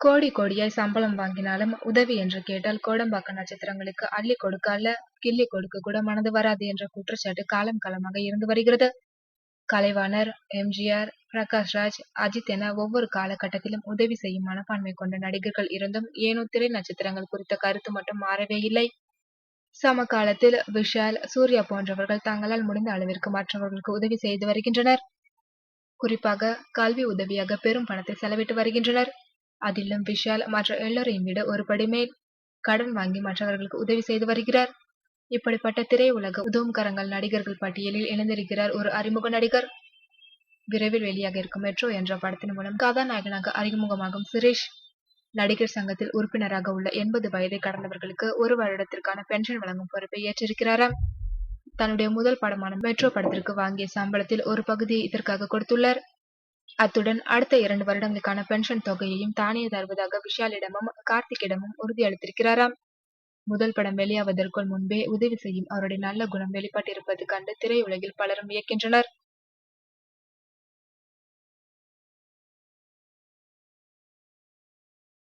கோடி கோடியாய் சம்பளம் வாங்கினாலும் உதவி என்று கேட்டால் கோடம்பாக்க நட்சத்திரங்களுக்கு அள்ளி கொடுக்க அல்ல கிள்ளி கொடுக்க கூட மனது வராது என்ற குற்றச்சாட்டு காலம் காலமாக இருந்து வருகிறது. கலைவாணர் எம்ஜிஆர், பிரகாஷ்ராஜ், அஜித் என ஒவ்வொரு காலகட்டத்திலும் உதவி செய்யும் மனப்பான்மை கொண்ட நடிகர்கள் இருந்தும் ஏனோ திரை நட்சத்திரங்கள் குறித்த கருத்து மட்டும் மாறவே இல்லை. சமகாலத்தில் விஷால், சூர்யா போன்றவர்கள் தங்களால் முடிந்த அளவிற்கு மற்றவர்களுக்கு உதவி செய்து வருகின்றனர். குறிப்பாக கல்வி உதவியாக பெரும் பணத்தை செலவிட்டு வருகின்றனர். அதிலும் விஷால் மற்ற எல்லோரையும் விட ஒரு படி மேல் கடன் வாங்கி மற்றவர்களுக்கு உதவி செய்து வருகிறார். இப்படிப்பட்ட திரையுலக உதவும் கரங்கள் நடிகர்கள் பட்டியலில் இணைந்திருக்கிறார் ஒரு அறிமுக நடிகர். விரைவில் வெளியாக இருக்கும் மெட்ரோ என்ற படத்தின் மூலம் கதாநாயகனாக அறிமுகமாகும் சுரேஷ். நடிகர் சங்கத்தில் உறுப்பினராக உள்ள 80 வயதை கடந்தவர்களுக்கு 1 வருடத்திற்கான பென்ஷன் வழங்கும் பொறுப்பை ஏற்றிருக்கிறாராம். தன்னுடைய முதல் படமான மெட்ரோ படத்திற்கு வாங்கிய சம்பளத்தில் ஒரு பகுதியை இதற்காக கொடுத்துள்ளார். அத்துடன் அடுத்த 2 வருடங்களுக்கான பென்ஷன் தொகையையும் தானே தருவதாக விஷாலிடமும் கார்த்திக்கிடமும் உறுதியளித்திருக்கிறாராம். முதல் படம் வெளியாவதற்குள் முன்பே உதவி செய்யும் அவருடைய நல்ல குணம் வெளிப்பட்டிருப்பது கண்டு திரையுலகில் பலரும் வியக்கின்றனர்.